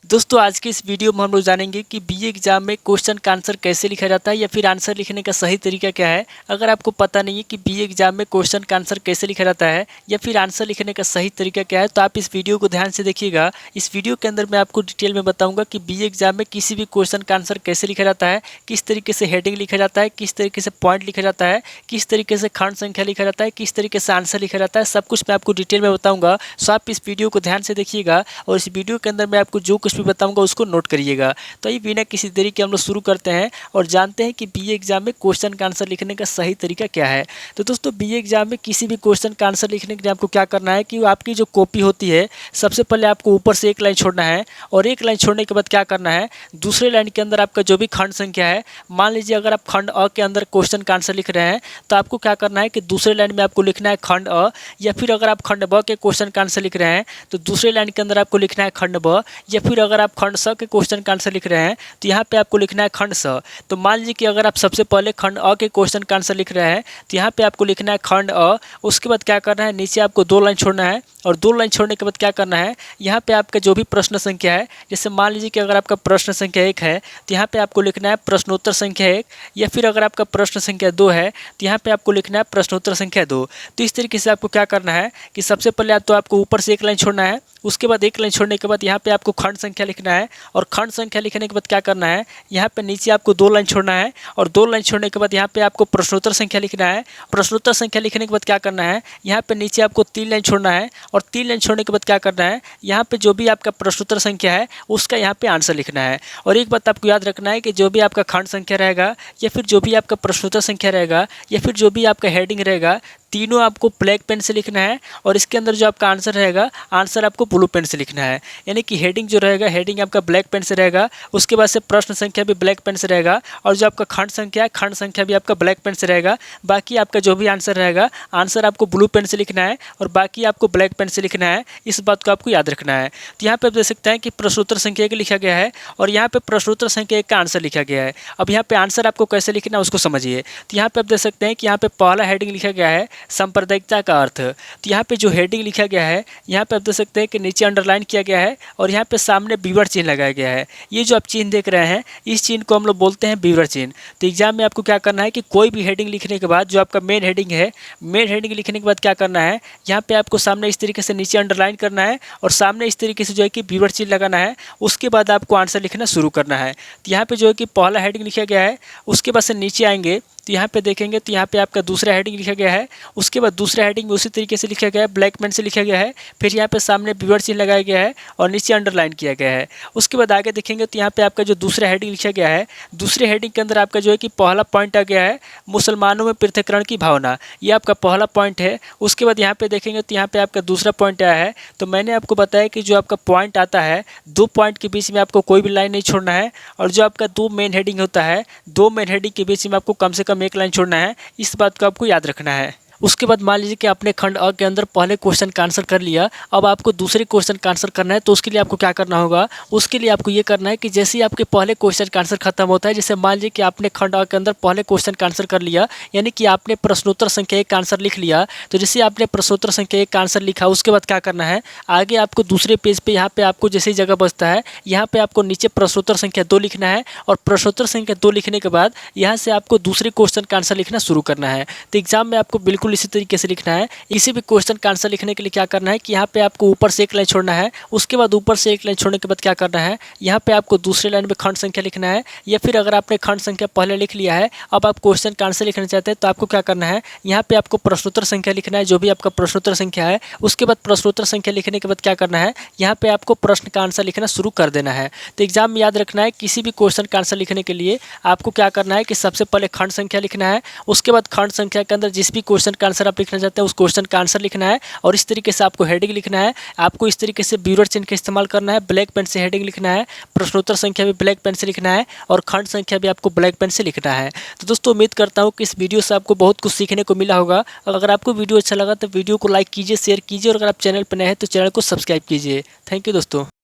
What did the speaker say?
दोस्तों आज के इस वीडियो में हम लोग जानेंगे कि बीए एग्जाम में क्वेश्चन का आंसर कैसे लिखा जाता है या फिर आंसर लिखने का सही तरीका क्या है। अगर आपको पता नहीं है कि बीए एग्जाम में क्वेश्चन का आंसर कैसे लिखा जाता है या फिर आंसर लिखने का सही तरीका क्या है, तो आप इस वीडियो को ध्यान से देखिएगा। इस वीडियो के अंदर मैं आपको डिटेल में बताऊंगा कि बीए एग्जाम में किसी भी क्वेश्चन का आंसर कैसे लिखा जाता है, किस तरीके से हेडिंग लिखा जाता है, किस तरीके से पॉइंट लिखा जाता है, किस तरीके से खंड संख्या लिखा जाता है, किस तरीके से आंसर लिखा जाता है, सब कुछ मैं आपको डिटेल में बताऊंगा। सो आप इस वीडियो को ध्यान से देखिएगा और इस वीडियो के अंदर मैं आपको जो कुछ भी बताऊंगा उसको नोट करिएगा। तो ये बिना किसी देरी के हम लोग शुरू करते हैं और जानते हैं कि बीए एग्जाम में क्वेश्चन का आंसर लिखने का सही तरीका क्या है। तो दोस्तों बीए एग्जाम में किसी भी क्वेश्चन का आंसर लिखने के लिए आपको क्या करना है कि आपकी जो कॉपी होती है, सबसे पहले आपको ऊपर से एक लाइन छोड़ना है और एक लाइन छोड़ने के बाद क्या करना है, दूसरे लाइन के अंदर आपका जो भी खंड संख्या है, मान लीजिए अगर आप खंड अ के अंदर क्वेश्चन का आंसर लिख रहे हैं तो आपको क्या करना है कि दूसरे लाइन में आपको लिखना है खंड अ, या फिर अगर आप खंड ब के क्वेश्चन का आंसर लिख रहे हैं तो दूसरे लाइन के अंदर आपको लिखना है खंड ब, या फिर अगर आप खंड स के क्वेश्चन का आंसर लिख रहे हैं तो यहाँ पे आपको लिखना है खंड स। तो मान लीजिए कि अगर आप सबसे पहले खंड अ के क्वेश्चन का आंसर लिख रहे हैं तो यहाँ पे आपको लिखना है खंड अ, उसके बाद क्या करना है, नीचे आपको दो लाइन छोड़ना है और दो लाइन छोड़ने के बाद क्या करना है, यहाँ पे आपका जो भी प्रश्न संख्या है, जैसे मान लीजिए कि अगर आपका प्रश्न संख्या 1 है तो यहाँ पे आपको लिखना है प्रश्नोत्तर संख्या 1, या फिर अगर आपका प्रश्न संख्या 2 है तो यहाँ पे आपको लिखना है प्रश्नोत्तर संख्या 2। तो इस तरीके से आपको क्या करना है कि सबसे पहले तो आपको ऊपर से एक लाइन छोड़ना है, उसके बाद एक लाइन छोड़ने के बाद यहाँ पे आपको खंड संख्या लिखना है और खंड संख्या लिखने के बाद क्या करना है, यहाँ पे नीचे आपको दो लाइन छोड़ना है और दो लाइन छोड़ने के बाद यहाँ पे आपको प्रश्नोत्तर संख्या लिखना है। प्रश्नोत्तर संख्या लिखने के बाद क्या करना है, यहाँ पे नीचे आपको 3 लाइन छोड़ना है और 3 लाइन छोड़ने के बाद क्या करना है, यहाँ पे जो भी आपका प्रश्नोत्तर संख्या है उसका यहाँ पे आंसर लिखना है। और एक बात आपको याद रखना है कि जो भी आपका खंड संख्या रहेगा या फिर जो भी आपका प्रश्नोत्तर संख्या रहेगा या फिर जो भी आपका हेडिंग रहेगा, तीनों आपको ब्लैक पेन से लिखना है और इसके अंदर जो आपका आंसर रहेगा, आंसर आपको ब्लू पेन से लिखना है। यानी कि हेडिंग जो रहेगा, हेडिंग आपका ब्लैक पेन से रहेगा, उसके बाद से प्रश्न संख्या भी ब्लैक पेन से रहेगा और जो आपका खंड संख्या है, खंड संख्या भी आपका ब्लैक पेन से रहेगा। बाकी आपका जो भी आंसर रहेगा, आंसर आपको ब्लू पेन से लिखना है और बाकी आपको ब्लैक पेन से लिखना है। इस बात को आपको याद रखना है। तो यहाँ पे आप देख सकते हैं कि प्रश्नोत्तर संख्या 1 लिखा गया है और यहाँ पे प्रश्नोत्तर संख्या 1 का आंसर लिखा गया है। अब यहाँ पे आंसर आपको कैसे लिखना है उसको समझिए। तो यहाँ पे आप देख सकते हैं कि यहाँ पे पहला हेडिंग लिखा गया है सांप्रदायिकता का अर्थ। तो यहाँ पे जो हेडिंग लिखा गया है, यहाँ पे आप देख सकते हैं कि नीचे अंडरलाइन किया गया है और यहाँ पे सामने बीवर चिन्ह लगाया गया है। ये जो आप चिन्ह देख रहे हैं, इस चिन्ह को हम लोग बोलते हैं बीवर चिन्ह। तो एग्जाम में आपको क्या करना है कि कोई भी हेडिंग लिखने के बाद जो आपका मेन हेडिंग है, मेन हेडिंग लिखने के बाद क्या करना है, यहाँ पे आपको सामने इस तरीके से नीचे अंडरलाइन करना है और सामने इस तरीके से जो है कि बीवर चिन्ह लगाना है। उसके बाद आपको आंसर लिखना शुरू करना है। तो यहाँ पे जो है कि पहला हेडिंग लिखा गया है, उसके बाद से नीचे आएंगे तो यहाँ पे देखेंगे तो यहाँ पे आपका दूसरा हेडिंग लिखा गया है। उसके बाद दूसरा हेडिंग उसी तरीके से लिखा गया है, ब्लैक पेन से लिखा गया है। फिर यहाँ पे सामने बीवर चिन्ह लगाया गया है और नीचे अंडरलाइन किया गया है। उसके बाद आगे देखेंगे तो यहाँ पे आपका जो दूसरा हेडिंग लिखा गया है, दूसरे हेडिंग के अंदर आपका जो है कि पहला पॉइंट आ गया है मुसलमानों में पृथक्करण की भावना। ये आपका पहला पॉइंट है। उसके बाद यहाँ पे देखेंगे तो यहाँ पे आपका दूसरा पॉइंट आया है। तो मैंने आपको बताया कि जो आपका पॉइंट आता है, दो पॉइंट के बीच में आपको कोई भी लाइन नहीं छोड़ना है और जो आपका दो मेन हेडिंग होता है, दो मेन हेडिंग के बीच में आपको कम से कम एक लाइन छोड़ना है। इस बात को आपको याद रखना है। उसके बाद मान लीजिए कि आपने खंड अ के अंदर पहले क्वेश्चन का आंसर कर लिया, अब आपको दूसरे क्वेश्चन का आंसर करना है। तो उसके लिए आपको क्या करना होगा, उसके लिए आपको ये करना है कि जैसे ही आपके पहले क्वेश्चन का आंसर खत्म होता है, जैसे मान लीजिए कि आपने खंड अ के अंदर पहले क्वेश्चन का आंसर कर लिया, यानी कि आपने प्रश्नोत्तर संख्या 1 का आंसर लिख लिया। तो जैसे आपने प्रश्नोत्तर संख्या 1 का आंसर लिखा, उसके बाद क्या करना है, आगे आपको दूसरे पेज पे यहाँ पे आपको जैसे ही जगह बचता है, यहाँ पे आपको नीचे प्रश्नोत्तर संख्या 2 लिखना है और प्रश्नोत्तर संख्या 2 लिखने के बाद यहाँ से आपको दूसरे क्वेश्चन का आंसर लिखना शुरू करना है। तो एग्जाम में आपको बिल्कुल इसी तरीके से लिखना है। किसी भी क्वेश्चन का आंसर लिखने के लिए क्या करना है कि यहाँ पे आपको ऊपर से एक लाइन छोड़ना है। उसके बाद ऊपर से एक लाइन छोड़ने के बाद क्या करना है, यहाँ पे आपको दूसरे लाइन में खंड संख्या लिखना है, या फिर अगर आपने खंड संख्या पहले लिख लिया है, अब आप क्वेश्चन का आंसर लिखना चाहते हैं तो आपको क्या करना है, यहाँ पे आपको प्रश्नोत्तर संख्या लिखना है, जो भी आपका प्रश्नोत्तर संख्या है। उसके बाद प्रश्नोत्तर संख्या लिखने के बाद क्या करना है, यहाँ पे आपको प्रश्न का आंसर लिखना शुरू कर देना है। तो एग्जाम में याद रखना है, किसी भी क्वेश्चन का आंसर लिखने के लिए आपको क्या करना है कि सबसे पहले खंड संख्या लिखना है, उसके बाद खंड संख्या के अंदर जिस भी क्वेश्चन का आंसर आप लिखना चाहते हैं उस क्वेश्चन का आंसर लिखना है और इस तरीके से आपको हेडिंग लिखना है। आपको इस तरीके से बीवर चिन्ह का इस्तेमाल करना है, ब्लैक पेन से हेडिंग लिखना है, प्रश्नोत्तर संख्या भी ब्लैक पेन से लिखना है और खंड संख्या भी आपको ब्लैक पेन से लिखना है। तो दोस्तों उम्मीद करता हूँ कि इस वीडियो से आपको बहुत कुछ सीखने को मिला होगा। अगर आपको वीडियो अच्छा लगा तो वीडियो को लाइक कीजिए, शेयर कीजिए और अगर आप चैनल पर नए हैं तो चैनल को सब्सक्राइब कीजिए। थैंक यू दोस्तों।